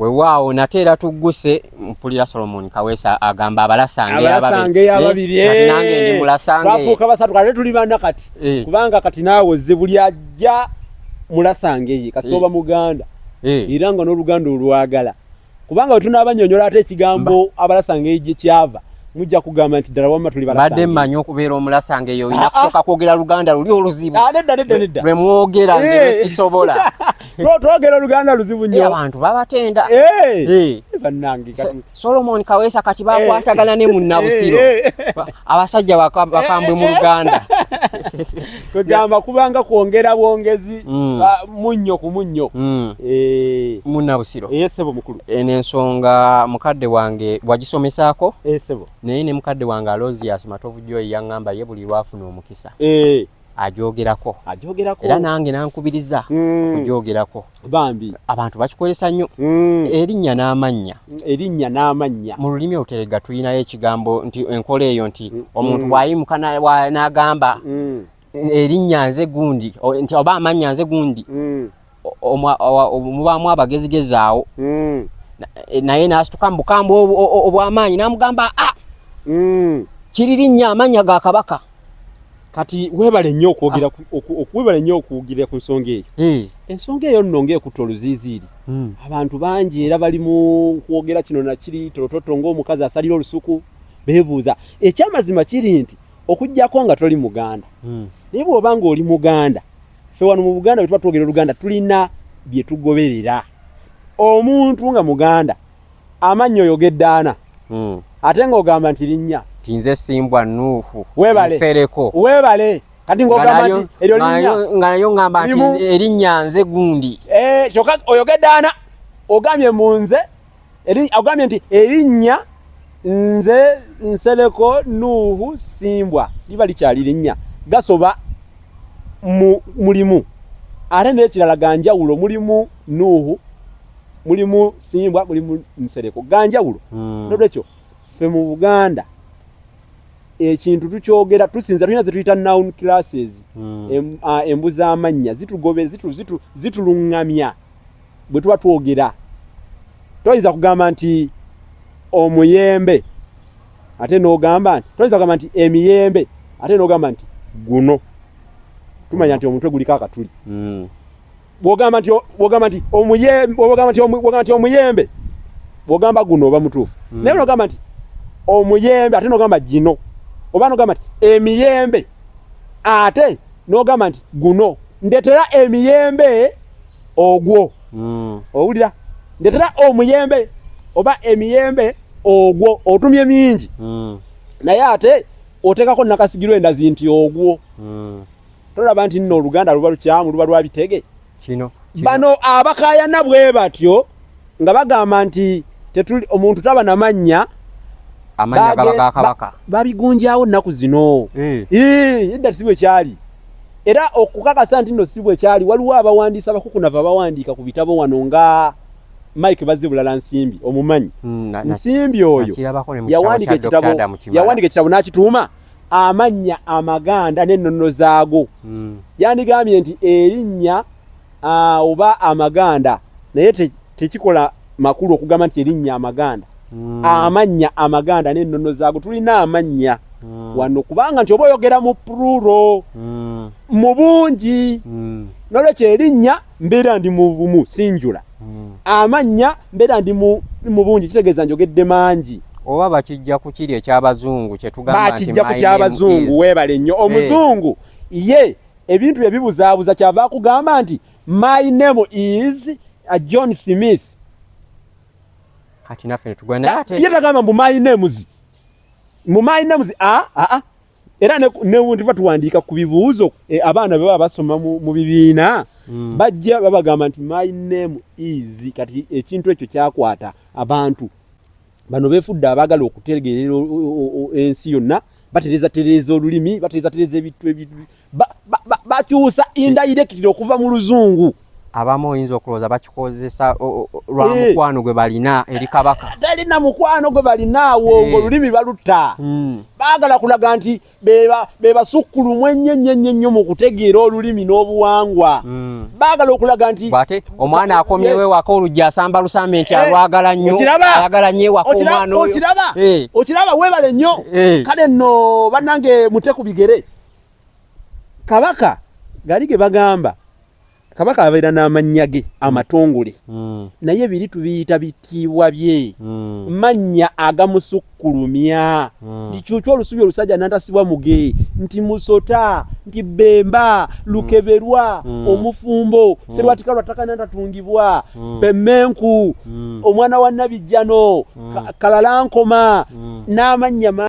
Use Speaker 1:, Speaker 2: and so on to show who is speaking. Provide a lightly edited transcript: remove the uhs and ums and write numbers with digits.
Speaker 1: Weewaawo nate era tugguse mpulira Solomon Kaweesa agamba abalasange
Speaker 2: ababiri
Speaker 1: nange ndi mulasange
Speaker 2: bafuuka basatu kale tuli bana kati kubanga kati naawe ozze buli ajja mulasange ye kasitoba muganda era nga n'oluganda olwagala kubanga bwe tunaabanyonyola ate ekigambo abalasange gye kyava mujja kugamba nti ddala wamma tuli balasange
Speaker 1: badde mmanyi okubeera omulasange eyo olina kusooka kwogera luganda luli oluzibu
Speaker 2: nedda
Speaker 1: lwe mwogera nze sisobola
Speaker 2: twogera oluganda luzibu nnyo
Speaker 1: abantu babatenda
Speaker 2: bannange
Speaker 1: Solomon Kaweesa kati bakwatagana ne munnabusiro abasajja bakambwe mu Luganda
Speaker 2: kwegamba kubanga kwongera bwongezi munnyo ku munnyo
Speaker 1: munnabusiro
Speaker 2: sebo mukulu
Speaker 1: n'ensonga mukadde wange wagisomesaako
Speaker 2: sebo
Speaker 1: naye ne mukadde wange Alozias Matovu Joy yaŋŋamba ye buli lwafuna omukisa ajogerako era nange nankubiriza okujoogerako
Speaker 2: bambi
Speaker 1: abantu bakikozesa nnyo erinnya n'amannya mu lulimi oluterega tulinayo ekigambo nti enkola eyo nti omuntu bw'ayimuka n'agamba erinnya nze gundi nti oba amannya nze gundi mubaamu abagezigezi awo naye n'asituka mu bukambwe obw'amaanyi n'amugamba kiri linnya amannya ga Kabaka
Speaker 2: kati webale nnyo okuwugira ku nsonga eyo ensonga eyo nno ng'ekutta oluziiziiri abantu bangi era bali mu kwogera kino na kiri tolototo ng'omukazi asalira olusuku beebuuza ekyamazima kiri nti okuggyako nga toli Muganda naye bw'oba ng'oli Muganda ffe wano mu Buganda bwe tuba twogera Oluganda tulina bye tugoberera omuntu nga Muganda amannya oyogedde ana ate ng'ogamba nti linnya
Speaker 1: tinze Simbwa Nuufu
Speaker 2: Nsereko webale kati ng'ogamba nti eryo linnya
Speaker 1: nga nayo ngamba nti erinnya nze gundi
Speaker 2: kyokka oyogedde ana ogambye mu nze ogambye nti erinnya nze Nsereko Nuufu Simbwa liba likyali linnya gasoba mulimu ate n'ekirala ganjawulo mulimu Nuufu mulimu Simbwa mulimu Nsereko ganjawulo nolwekyo ffe mu Buganda ekintu tukyogera tusinza tulina ze tuyita noun classes embuzi amannya zituluŋŋamya bwe tuba twogera toyinza kugamba nti omuyembe ate n'ogamba nti toyinza kugamba nti emiyembe ate n'ogamba nti guno tumanya nti omutwe guliko akatuli bw'ogamba nti omuyembe bw'ogamba guno oba mutuufu naye n'ogamba nti omuyembe ate n'ogamba gino oba n'ogamba nti emiyembe ate n'ogamba nti guno ndetera emiyembe ogwo owulira ndetera omuyembe oba emiyembe ogwo otumye mingi naye ate oteekako nakasigirwa endazi nti ogwo tolaba nti nno Oluganda luba lukyamu luba lwa bitege
Speaker 1: kino
Speaker 2: bano abakaayana bwe batyo nga bagamba nti omuntu taba namannya
Speaker 1: amanya ga Kabaka
Speaker 2: babigunjaawo nnaku zino edda si bwe kyali era okukakasa nti nno si bwe kyali waliwo abawandiisa abakukunava abawandiika ku bitabo wano nga Mike Bazibulala Nsimbi omumanyi Nsimbi oyo yawandiika ekitabo n'akituuma amannya amaganda n'ennono zaago yandigambye nti erinnya oba amaganda naye tekikola makulu okugamba nti erinnya amaganda amannya amaganda n'ennono zaago tulina amannya wano kubanga nti oba oyogera mu pluro mu bungi nolwekyo erinnya mbeera ndi mu bumu sinjula amannya mbeera ndi mu bungi kitegeeza njogedde mangi
Speaker 1: oba bakijja ku kiri eky'abazungu kye tugamba nti
Speaker 2: bakijja ku ky'abazungu weebale nnyo omuzungu ye ebintu bye bibuzaabuza kyava kugamba nti my name is John Smith
Speaker 1: kati naffe tugwena ate
Speaker 2: ye tagamba mbu my names era ne tuwandiika ku bibuuzo abaana bwe baba basoma mu bibiina bajja babagamba nti my name is kati ekintu ekyo kyakwata abantu bano beefudde abaagala okutegeerera ensi yonna batereza olulimi batereza ebintu bakyusa indirect okuva mu luzungu
Speaker 1: abamu oyinza okulowooza bakikozesa lwa mukwano gwe balina eri Kabaka
Speaker 2: talina mukwano gwe balinaawo ng'olulimi balutta baagala kulaga nti beba sukkulu mwenyenyenyenyo mu kutegeera olulimi n'obuwangwa baagala okulaga nti
Speaker 1: bwate omwana akomyewe wako olujja asamba lusambe nti alwagala nnyo ayagala nnyo ewaka omwana oyo
Speaker 2: okiraba weebale nnyo kale nno bannange mute ku bigere kabaka gali ge bagamba kabaka abeera n'amannya ge amatongole naye biri tubiyita bitiibwa bye mannya agamusukkulumya nti kyokyo olusubi olusajja n'antasibwa muge nti Musota nti Bemba Lukeberwa Omufumbo Serwatika Lwataka n'antatungibwa Pemenku omwana wa Nabijjano Kalalankoma n'amannya